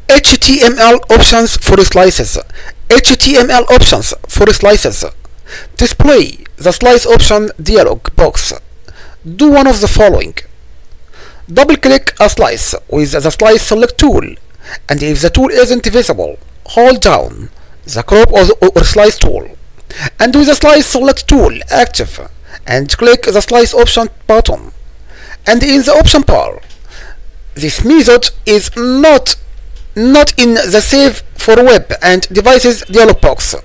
HTML options for slices. HTML options for slices. Display the slice option dialog box. Do one of the following. Double click a slice with the slice select tool, and if the tool isn't visible, hold down the crop or slice tool, and with the slice select tool active, and click the slice option button. And in the option bar, this method is not in the save for web and devices dialog box.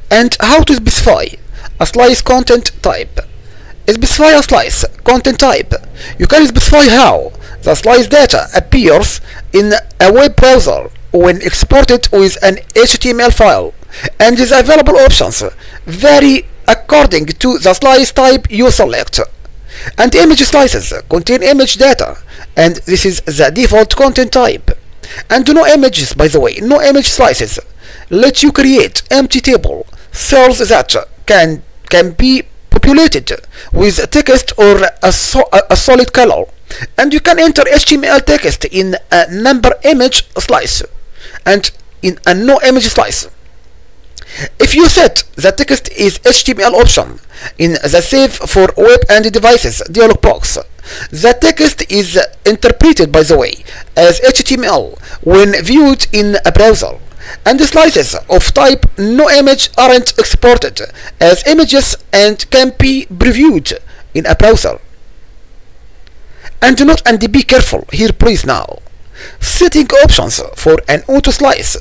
And how to specify a slice content type. Specify a slice content type. You can specify how the slice data appears in a web browser when exported with an HTML file, and these available options vary according to the slice type you select. And image slices contain image data, and this is the default content type. And no images, by the way, no image slices let you create empty table cells that can be populated with text or a solid color, and you can enter HTML text in a number image slice and in a no image slice. If you set the text is HTML option in the save for web and devices dialog box, the text is interpreted, by the way, as HTML when viewed in a browser, and the slices of type no image aren't exported as images and can be previewed in a browser. And be careful here please now. Setting options for an auto slice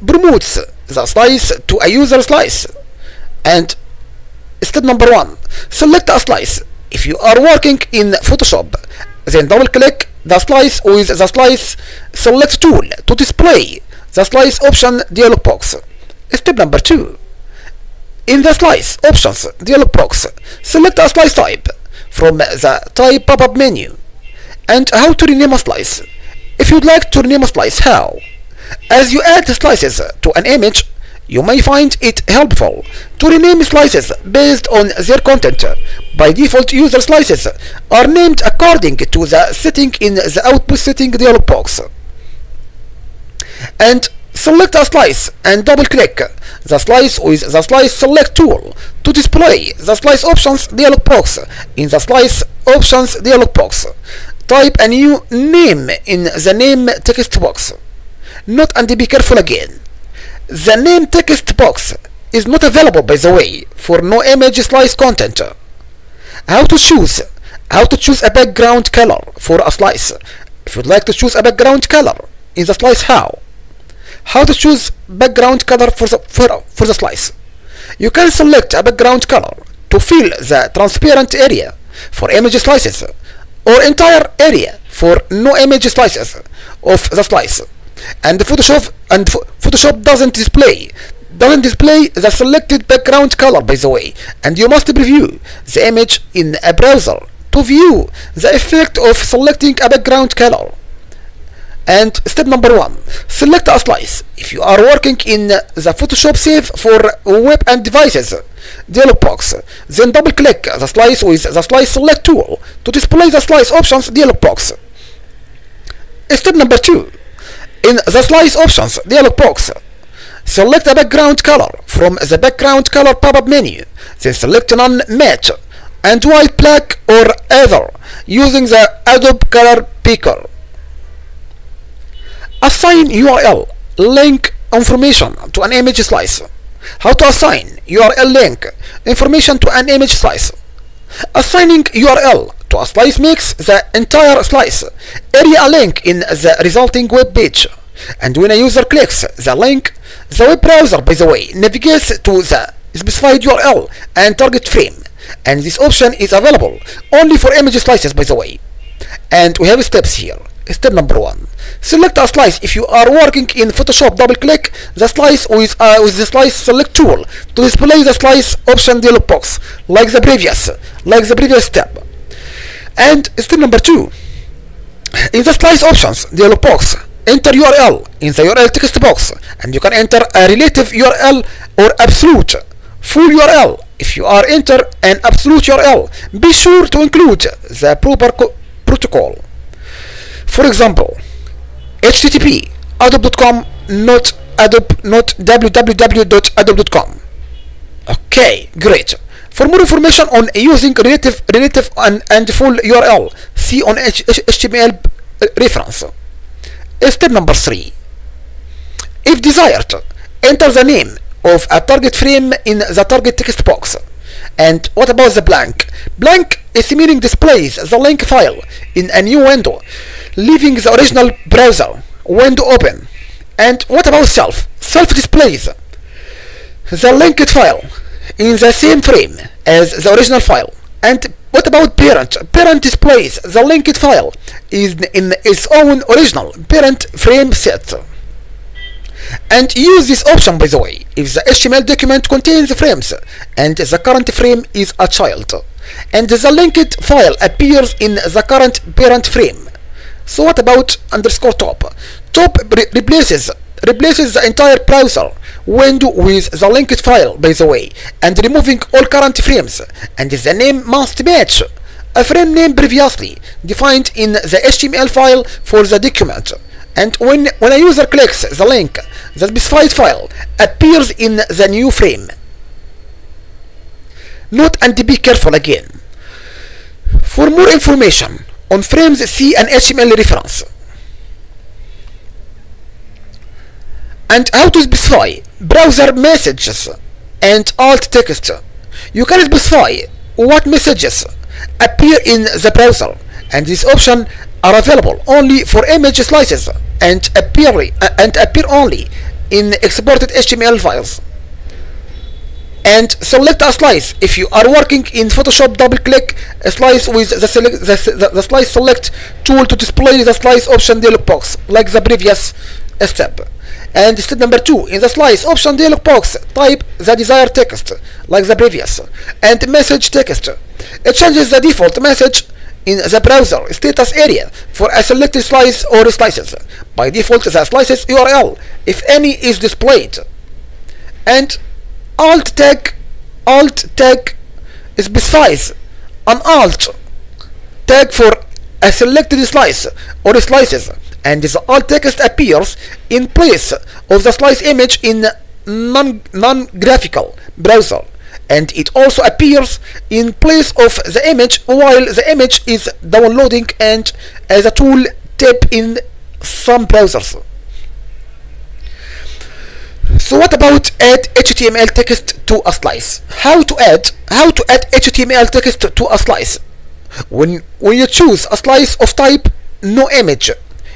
promotes the slice to a user slice. And step number 1, select a slice. If you are working in Photoshop, then double click the slice with the slice select tool to display the slice option dialog box. Step number 2, in the slice options dialog box, select a slice type from the type pop-up menu. And how to rename a slice. If you'd like to rename a slice, how? As you add slices to an image, you may find it helpful to rename slices based on their content. By default, user slices are named according to the setting in the output setting dialog box. And select a slice and double click the slice with the slice select tool to display the slice options dialog box. In the slice options dialog box, type a new name in the name text box. Note and be careful again. The name text box is not available, by the way, for no image slice content. How to choose a background color for a slice. If you'd like to choose a background color in the slice, how to choose background color for the slice. You can select a background color to fill the transparent area for image slices or entire area for no image slices of the slice. And Photoshop doesn't display the selected background color, by the way, and you must preview the image in a browser to view the effect of selecting a background color. And step number 1, select a slice. If you are working in the Photoshop save for web and devices dialog box, then double click the slice with the slice select tool to display the slice options dialog box. Step number 2, in the slice options dialog box, select a background color from the background color pop-up menu, then select none matte and white, black or either using the Adobe Color Picker. Assign URL link information to an image slice. How to assign URL link information to an image slice. Assigning URL to a slice makes the entire slice area a link in the resulting web page. And when a user clicks the link, the web browser, by the way, navigates to the specified URL and target frame. And this option is available only for image slices, by the way. And we have steps here. Step number 1, select a slice. If you are working in Photoshop, double click the slice with the slice select tool to display the slice option dialog box like the previous step. And step number 2, in the slice options dialog box, enter URL in the URL text box, and you can enter a relative URL or absolute full URL. If you are enter an absolute URL, be sure to include the proper protocol. For example, HTTP adobe.com, not Adobe, not www.adobe.com. Okay, great. For more information on using relative and full URL, see on HTML reference. Step number 3. If desired, enter the name of a target frame in the target text box. And what about the blank? Blank is meaning displays the link file in a new window, leaving the original browser window open. And what about self? Self displays the linked file in the same frame as the original file. And what about parent? Parent displays the linked file in its own original parent frame set. And use this option, by the way, if the HTML document contains frames and the current frame is a child and the linked file appears in the current parent frame. So what about underscore top? Top replaces the entire browser window with the linked file, by the way, and removing all current frames, and the name must match a frame name previously defined in the HTML file for the document. And when a user clicks the link, the specified file appears in the new frame. Note and be careful again. For more information on frames, see an HTML reference. And how to specify browser messages and alt text. You can specify what messages appear in the browser, and this option are available only for image slices and appear only in exported HTML files. And select a slice. If you are working in Photoshop, double click a slice with the slice select tool to display the slice option dialog box like the previous step. And step number 2, in the slice option dialog box, type the desired text like the previous and message text. It changes the default message in the browser status area for a selected slice or slices. By default, the slices URL, if any, is displayed. And alt tag specifies an alt tag for a selected slice or slices, and the alt text appears in place of the slice image in non-graphical browser, and it also appears in place of the image while the image is downloading and as a tool tip in some browsers. So what about add HTML text to a slice? How to add HTML text to a slice? When you choose a slice of type no image,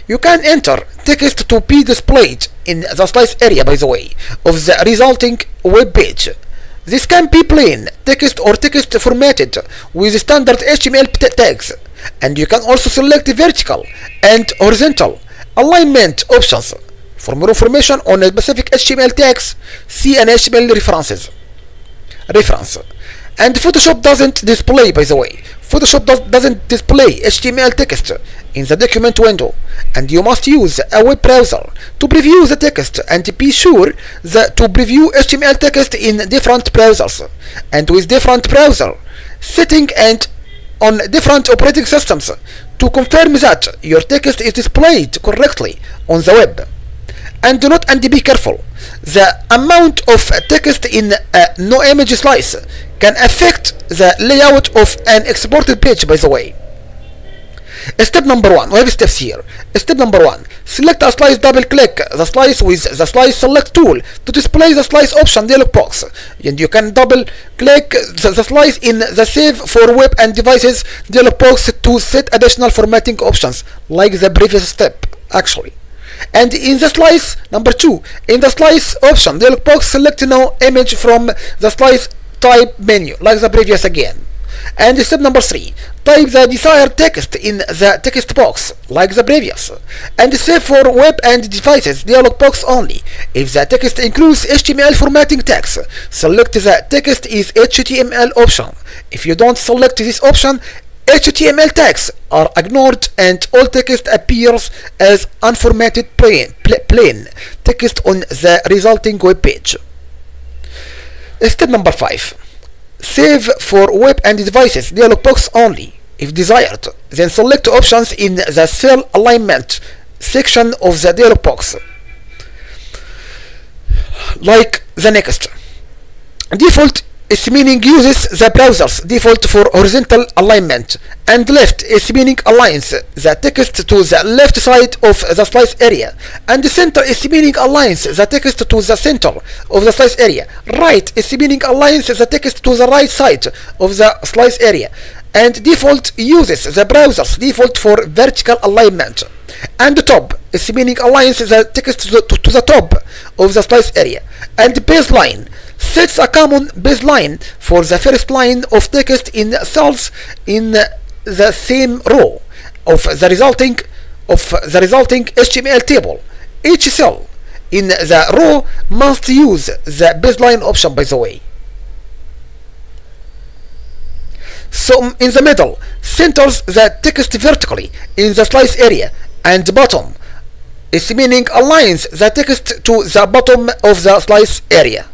you can enter text to be displayed in the slice area, by the way, of the resulting web page. This can be plain text or text formatted with standard HTML tags, and you can also select vertical and horizontal alignment options. For more information on a specific HTML tags, see an HTML reference. And Photoshop doesn't display, by the way, Photoshop doesn't display HTML text in the document window, and you must use a web browser to preview the text, and be sure to preview HTML text in different browsers and with different browser setting and on different operating systems to confirm that your text is displayed correctly on the web. And do not be careful. The amount of text in a no image slice can affect the layout of an exported page, by the way. Step number 1, we have steps here. Step number 1, select a slice, double click the slice with the slice select tool to display the slice option dialog box, and you can double click the slice in the save for web and devices dialog box to set additional formatting options like the previous step actually. And in the slice number 2, in the slice option dialog box, select no image from the slice type menu like the previous again. And step number 3, type the desired text in the text box like the previous, and save for web and devices dialog box only. If the text includes HTML formatting text, select the text is HTML option. If you don't select this option, HTML tags are ignored and all text appears as unformatted plain text on the resulting web page. Step number 5, save for web and devices dialog box only. If desired, then select options in the cell alignment section of the dialog box. like the next. Default is meaning uses the browser's default for horizontal alignment, and left is meaning aligns the text to the left side of the slice area, and center is meaning aligns the text to the center of the slice area. Right is meaning aligns the text to the right side of the slice area, and default uses the browser's default for vertical alignment, and top is meaning aligns the text to the top of the slice area, and baseline sets a common baseline for the first line of text in cells in the same row of the resulting HTML table. Each cell in the row must use the baseline option, by the way. So in the middle centers the text vertically in the slice area, and bottom is meaning aligns the text to the bottom of the slice area.